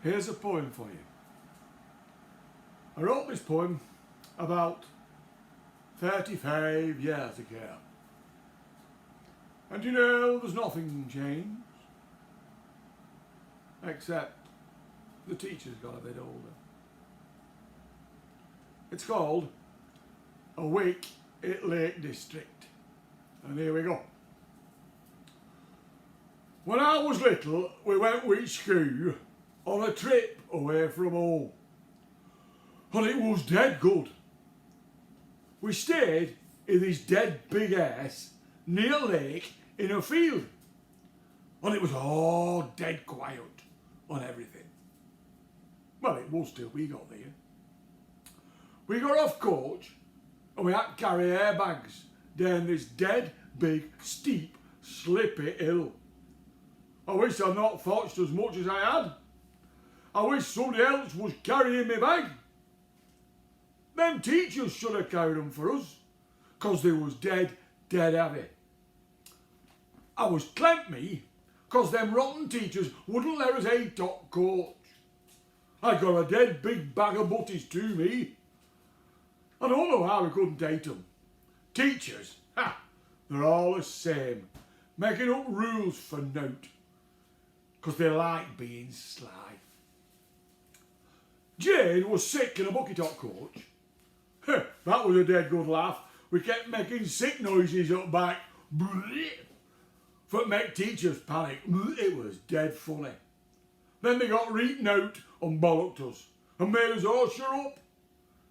Here's a poem for you. I wrote this poem about 35 years ago. And you know, there's nothing changed. Except the teacher's got a bit older. It's called Wik In't Lake District. And here we go. When I was little, we went with school on a trip away from home. And it was dead good. We stayed in this dead big house near a lake in a field. And it was all dead quiet on everything. Well, it was till we got there. We got off coach and we had to carry airbags down this dead big, steep, slippy hill. I wish I'd not fetched as much as I had. I wish somebody else was carrying my bag. Them teachers should have carried them for us, 'cause they was dead heavy. I was clamped me, 'cause them rotten teachers wouldn't let us eat top coach. I got a dead big bag of butties to me. I don't know how we couldn't eat them. Teachers, they're all the same, making up rules for nought, 'cause they like being sly. Jane was sick in a bucket top coach. That was a dead good laugh. We kept making sick noises up back, for to make teachers panic. It was dead funny. Then they got reetin out and bollocked us and made us all shut up.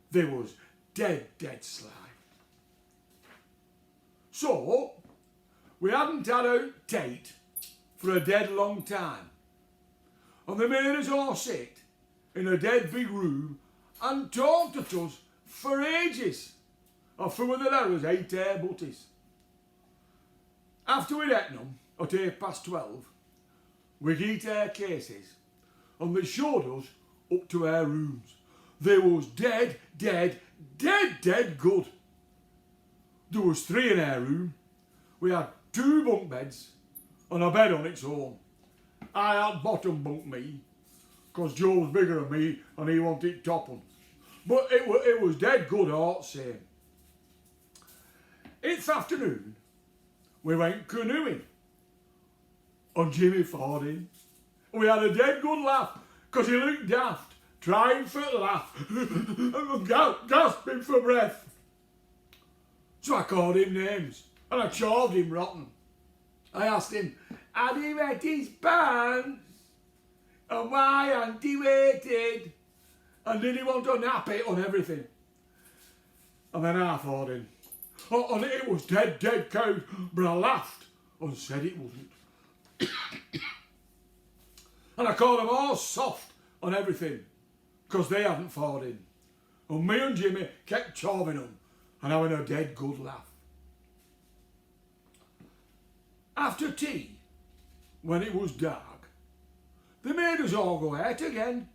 They was dead sly. So, we hadn't had out Tate for a dead long time. And they made us all sit in a dead big room and talked at us for ages. I threw that I was 8 air butties. After we'd eaten them at 12:30, we'd eat our cases and they showed us up to our rooms. They was dead good. There was 3 in our room. We had 2 bunk beds and a bed on its own. I had bottom bunk me, 'cause Joe was bigger than me and he wanted top one. But it was dead good all the same. It's afternoon, we went canoeing and Jimmy fought in. We had a dead good laugh, 'cause he looked daft, trying for to laugh and gasping for breath. So I called him names and I charved him rotten. I asked him, had he wet his pants? And why hadn't he waited? And did he want to nap it on everything? And then I fought him. And it was dead cold, but I laughed and said it wasn't. And I called them all soft on everything, 'cause they hadn't fought in. And me and Jimmy kept charming them and having a dead good laugh. After tea, when it was dark, they made us all go out again.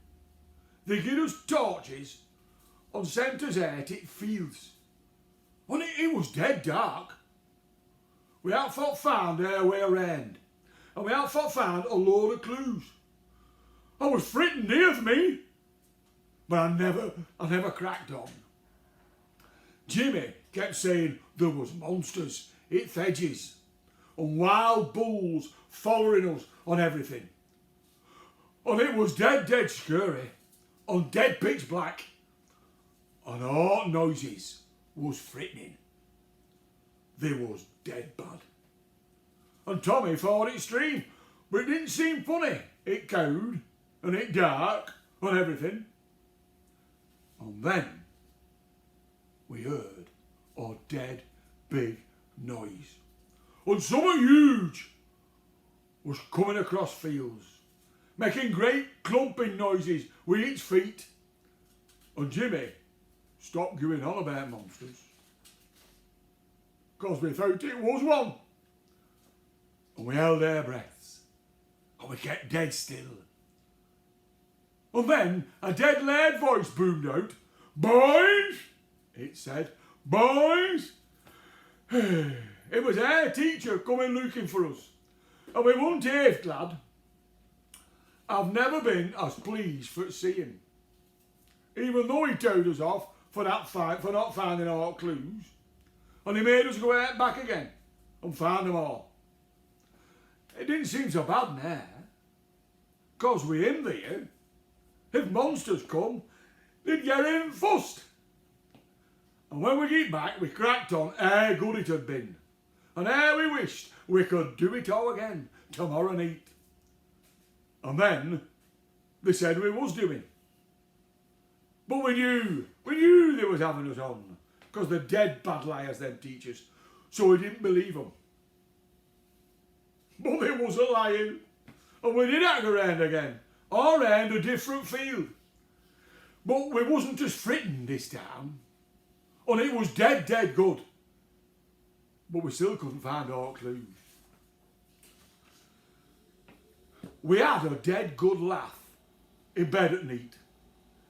They gave us torches and sent us out in fields. And it was dead dark. We had found our way around, and we had found a load of clues. I was frightened near of me, but I never cracked on. Jimmy kept saying there was monsters at the edges and wild bulls following us on everything. And it was dead scary and dead pitch black, and all noises was frightening. They was dead bad. And Tommy thought it strange, but it didn't seem funny. It cold and it dark and everything. And then we heard a dead big noise. And something huge was coming across fields, making great clumping noises with its feet. And Jimmy stopped going on about monsters, 'cause we thought it was one. And we held our breaths and we kept dead still. And then a dead loud voice boomed out. "Boys," it said, "boys." It was our teacher coming looking for us, and we weren't half glad. I've never been as pleased for see him. Even though he towed us off for that fight for not finding our clues, and he made us go out back again and find them all. It didn't seem so bad now, 'cause with him there, if monsters come, they'd get in first. And when we get back, we cracked on how good it had been, and how we wished we could do it all again tomorrow night. And then they said we was doing. But we knew they was having us on, 'cause they're dead bad liars, them teachers, so we didn't believe them. But they wasn't lying, and we did have to go round again, or round a different field. But we wasn't as frightened this time, and it was dead good. But we still couldn't find our clues. We had a dead good laugh in bed at night.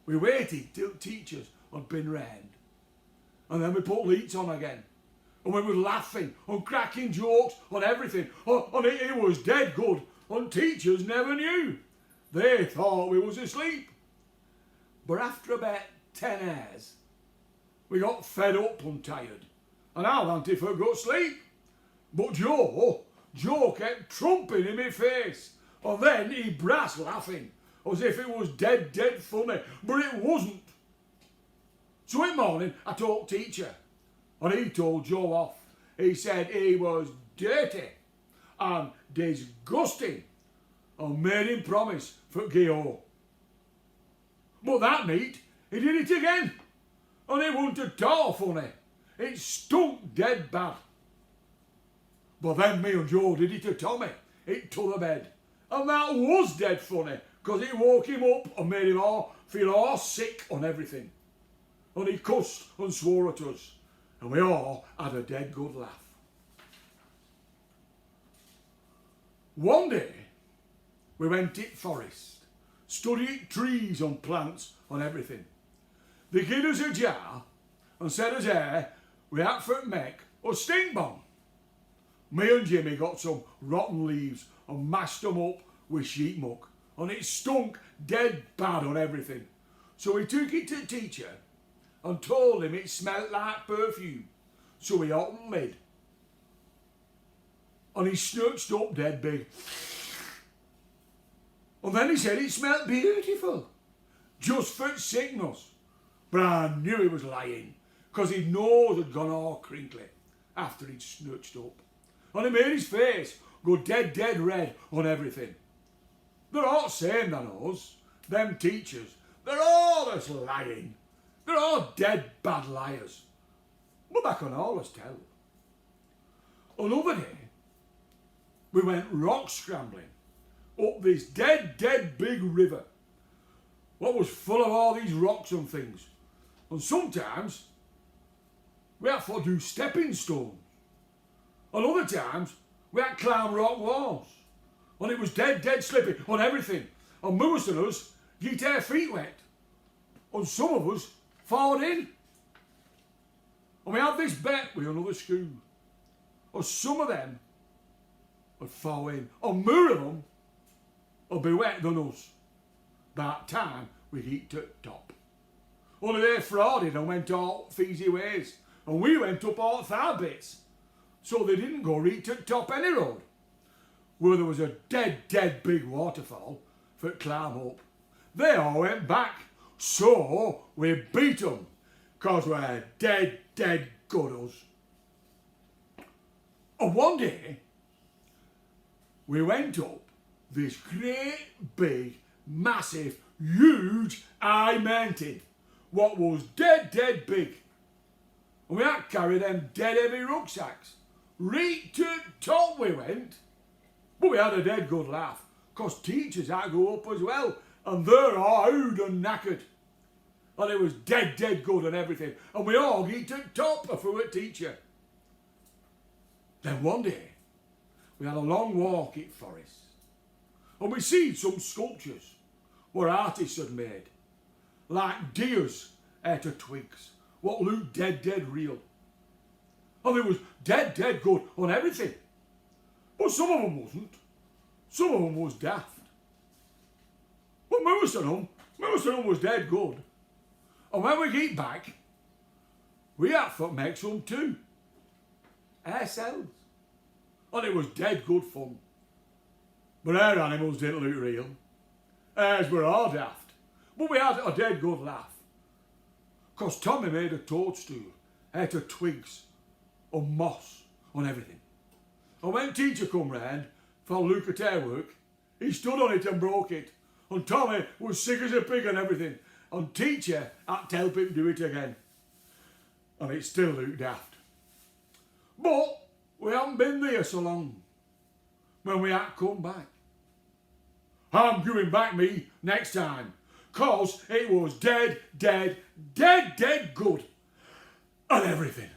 We waited till teachers had been round, and then we put lights on again, and we were laughing and cracking jokes on everything, and it was dead good, and teachers never knew. They thought we was asleep. But after about 10 hours, we got fed up and tired, and I wanted for good sleep. But Joe kept trumping in my face, and then he brass laughing, as if it was dead funny, but it wasn't. So in the morning I told teacher, and he told Joe off. He said he was dirty and disgusting, and made him promise for Gio. But that night he did it again, and it wasn't at all funny. It stunk dead bad. But then me and Joe did it to Tommy, it to the bed, and that was dead funny, 'cause it woke him up and made him all feel all sick on everything. And he cussed and swore at us, and we all had a dead good laugh. One day we went to the forest, studied trees and plants and everything. They gave us a jar and said us here we had to make a stink bomb. Me and Jimmy got some rotten leaves and mashed them up with sheep muck, and it stunk dead bad on everything. So we took it to the teacher and told him it smelt like perfume. So he opened the lid, and he snatched up dead big. And then he said it smelt beautiful, just for sickness. But I knew he was lying, 'cause his nose had gone all crinkly after he'd snatched up, and it made his face go dead red on everything. They're all same than us, them teachers. They're all as lying. They're all dead bad liars. But they can always tell. Another day, we went rock scrambling up this dead big river, what was full of all these rocks and things. And sometimes we had to do stepping stones, and other times we had to climb rock walls, and it was dead slippy on everything, and most of us get our feet wet, and some of us fall in. And we had this bet with another school, or some of them would fall in, and more of them would be wet than us by the time we get to the top. Only they frauded and went all feezy ways, and we went up all thigh bits, so they didn't go right to the top any road, where there was a dead big waterfall for to climb up. They all went back, so we beat them, 'cause we're dead good us. And one day, we went up this great big, massive, huge high mountain, what was dead big. And we had to carry them dead heavy rucksacks. Right to the top we went, but we had a dead good laugh, 'cause teachers had to go up as well, and they're all old and knackered. And it was dead good and everything, and we all get to the top before a teacher. Then one day, we had a long walk in the forest, and we see some sculptures what artists had made, like deers out of twigs, what looked dead real. And it was dead good on everything. But some of them wasn't. Some of them was daft. But most of them was dead good. And when we get back, we had to make some too. Ourselves. And it was dead good fun. But our animals didn't look real. Ours were all daft. But we had a dead good laugh. 'Cause Tommy made a toadstool out of twigs and moss and everything. And when teacher come round for look at our work, he stood on it and broke it. And Tommy was sick as a pig and everything. And teacher had to help him do it again. And it still looked daft. But we haven't been there so long when we had to come back. I'm going back me next time, 'cause it was dead good and everything.